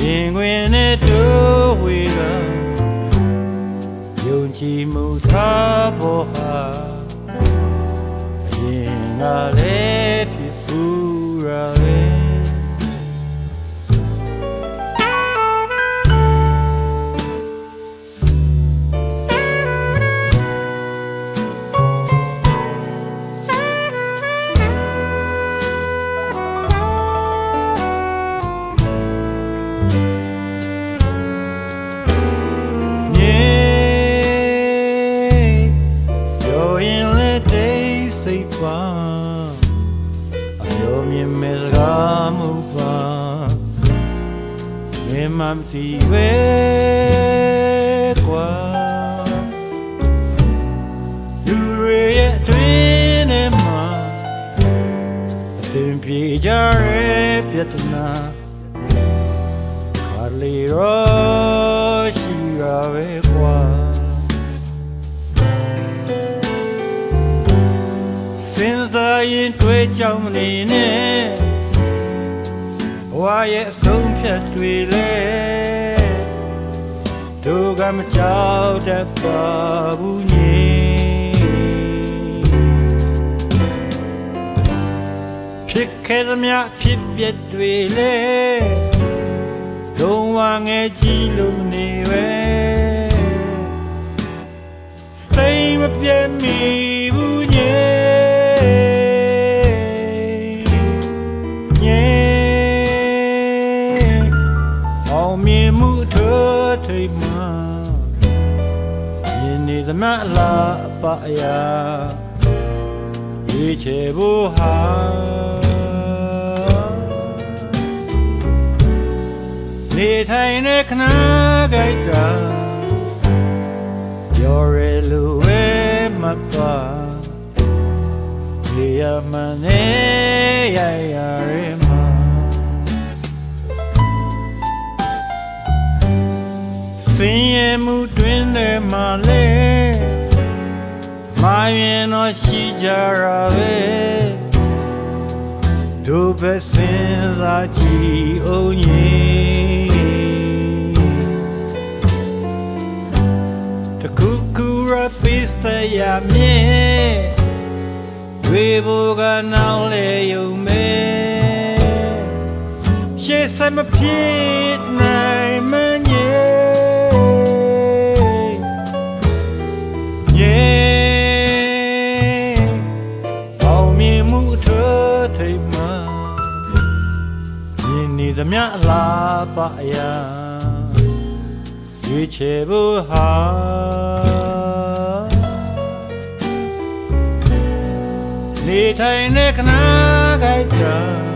ရင်ခွင်နဲ့တို့ဝေကယုံကြည်မှုထားဖို့ဟာအရင်ကလည်းဖြစ်ဘူးရလေအမျိုးမြင်မဲ့စကားမှုပါမြင်မှမစီဝဲကွာလူတွေရဲ့အတွင်းထဲမှာအသင်ပြေကြရဲ့ပြဿနာခါလီရောရှိရပဲကွာစဉ်းစားရင်တွေးကြောင်မနေနဲ့ဘဝရဲ့အဆုံးဖြတ်တွေလဲတို့ကမကြောက်တတ်ပါဘူးညဖြစ်ခဲ့သမျှဖြစ်ပျက်တွေလဲလုံးဝငယ်ကြီးလို့နေပဲစိတ်မပြတ်မီဘူးညမြင်မှုထိုးထိပ်မှာမြင်နေသမျှလားအပအရာရွေးချယ်ဖို့ဟာနေထိုင်တဲ့ခဏကြိုက်တာပြောရလို့ဝဲမပါနေရမနေရရစင်ရမှုတွင်ထဲမှာလဲမာရင်တော့ရှိကြရပဲတို့ပဲစဉ်းစားကြည့်အောင်ကြီးတခုခုရပစ္စတရမြဲဝေဘောကနောက်လေယုံမဲရှေ့ဆက်မဖြစ်နိုင်မညဲသမျှလားပါအရာရွေးချယ်ဖို့ဟာနေထိုင်တဲ့ခဏကြိုက်တာ